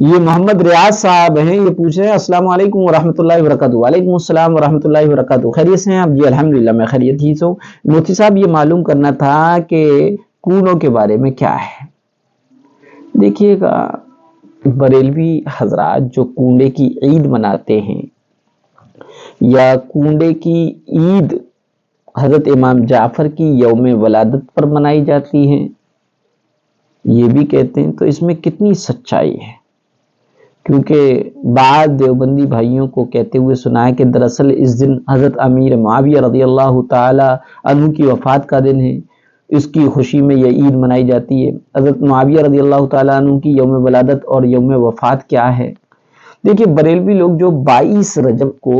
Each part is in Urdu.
یہ محمد ریاض صاحب ہیں، یہ پوچھ رہے ہیں السلام علیکم ورحمۃ اللہ وبرکاتہ۔ وعلیکم السلام ورحمۃ اللہ وبرکاتہ۔ خیریت سے ہیں آپ؟ جی الحمدللہ میں خیریت ہی سے ہوں۔ مفتی صاحب یہ معلوم کرنا تھا کہ کونوں کے بارے میں کیا ہے۔ دیکھیے گا بریلوی حضرات جو کنڈے کی عید مناتے ہیں یا کنڈے کی عید حضرت امام جعفر کی یوم ولادت پر منائی جاتی ہے یہ بھی کہتے ہیں، تو اس میں کتنی سچائی ہے؟ کیونکہ بعض دیوبندی بھائیوں کو کہتے ہوئے سنا ہے کہ دراصل اس دن حضرت امیر معاویہ رضی اللہ تعالی عنہ کی وفات کا دن ہے، اس کی خوشی میں یہ عید منائی جاتی ہے۔ حضرت معاویہ رضی اللہ تعالی عنہ کی یوم ولادت اور یوم وفات کیا ہے؟ دیکھیے بریلوی لوگ جو 22 رجب کو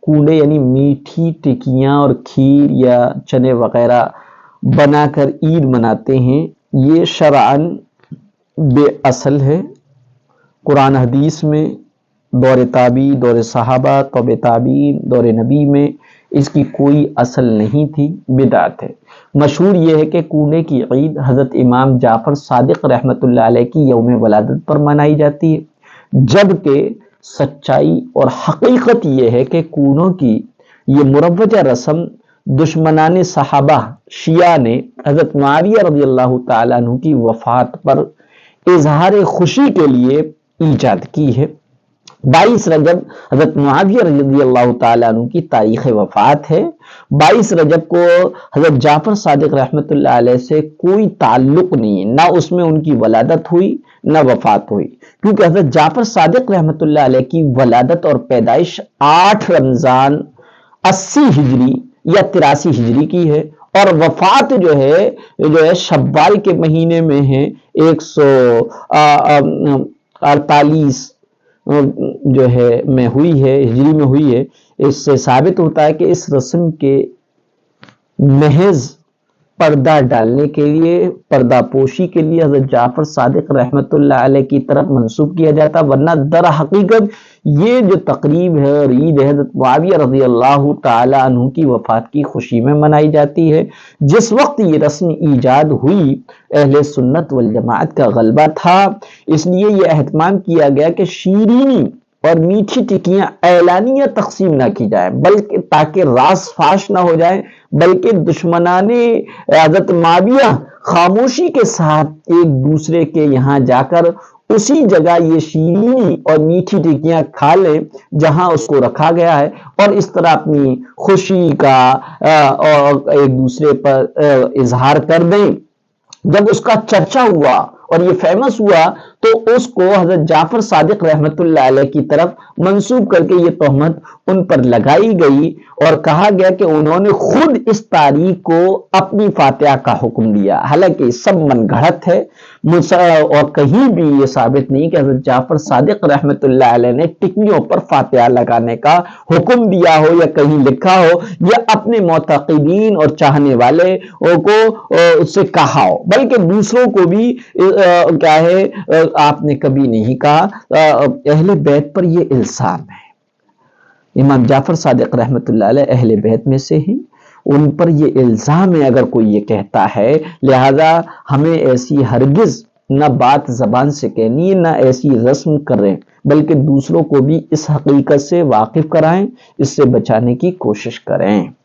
کنڈے یعنی میٹھی ٹکیاں اور کھیر یا چنے وغیرہ بنا کر عید مناتے ہیں، یہ شرعاً بے اصل ہے۔ قرآن حدیث میں دور تابعی، دور صحابہ، طب تابعین، دور نبی میں اس کی کوئی اصل نہیں تھی، بدعت ہے۔ مشہور یہ ہے کہ کنڈے کی عید حضرت امام جعفر صادق رحمۃ اللہ علیہ کی یوم ولادت پر منائی جاتی ہے، جبکہ سچائی اور حقیقت یہ ہے کہ کنڈوں کی یہ مروجہ رسم دشمنان صحابہ شیعہ نے حضرت معاویہ رضی اللہ تعالیٰ عنہ کی وفات پر اظہار خوشی کے لیے ایجاد کی ہے۔ 22 رجب حضرت معاویہ رضی اللہ تعالیٰ عنہ کی تاریخ وفات ہے۔ 22 رجب کو حضرت جعفر صادق رحمۃ اللہ علیہ سے کوئی تعلق نہیں ہے، نہ اس میں ان کی ولادت ہوئی نہ وفات ہوئی، کیونکہ حضرت جعفر صادق رحمۃ اللہ علیہ کی ولادت اور پیدائش 8 رمضان 80 ہجری یا 83 ہجری کی ہے، اور وفات جو ہے شوال کے مہینے میں ہے 148 جو ہے میں ہوئی ہے، ہجری میں ہوئی ہے۔ اس سے ثابت ہوتا ہے کہ اس رسم کے محض پردہ ڈالنے کے لیے، پردہ پوشی کے لیے حضرت جعفر صادق رحمۃ اللہ علیہ کی طرف منسوب کیا جاتا، ورنہ در حقیقت یہ جو تقریب ہے اور عید ہے حضرت معاویہ رضی اللہ تعالی عنہ کی وفات کی خوشی میں منائی جاتی ہے۔ جس وقت یہ رسم ایجاد ہوئی اہل سنت والجماعت کا غلبہ تھا، اس لیے یہ اہتمام کیا گیا کہ شیرینی اور میٹھی ٹکیاں اعلانیہ تقسیم نہ کی جائیں، بلکہ تاکہ راز فاش نہ ہو جائیں، بلکہ دشمنان حضرت معاویہ خاموشی کے ساتھ ایک دوسرے کے یہاں جا کر اسی جگہ یہ شیرینی اور میٹھی ٹکیاں کھا لیں جہاں اس کو رکھا گیا ہے، اور اس طرح اپنی خوشی کا اور ایک دوسرے پر اظہار کر دیں۔ جب اس کا چرچا ہوا اور یہ فیمس ہوا تو اس کو حضرت جعفر صادق رحمۃ اللہ علیہ کی طرف منسوب کر کے یہ تہمت ان پر لگائی گئی اور کہا گیا کہ انہوں نے خود اس تاریخ کو اپنی فاتحہ کا حکم دیا، حالانکہ سب من گھڑت ہے، اور کہیں بھی یہ ثابت نہیں کہ حضرت جعفر صادق رحمۃ اللہ علیہ نے ٹکیوں پر فاتحہ لگانے کا حکم دیا ہو یا کہیں لکھا ہو یا اپنے معتقدین اور چاہنے والے کو اس سے کہا ہو، بلکہ دوسروں کو بھی کیا ہے آپ نے کبھی نہیں کہا۔ اہل بیت پر یہ الزام ہے، امام جعفر صادق رحمۃ اللہ علیہ اہل بیت میں سے ہیں، ان پر یہ الزام ہے اگر کوئی یہ کہتا ہے، لہذا ہمیں ایسی ہرگز نہ بات زبان سے کہنی ہے نہ ایسی رسم کریں، بلکہ دوسروں کو بھی اس حقیقت سے واقف کرائیں، اس سے بچانے کی کوشش کریں۔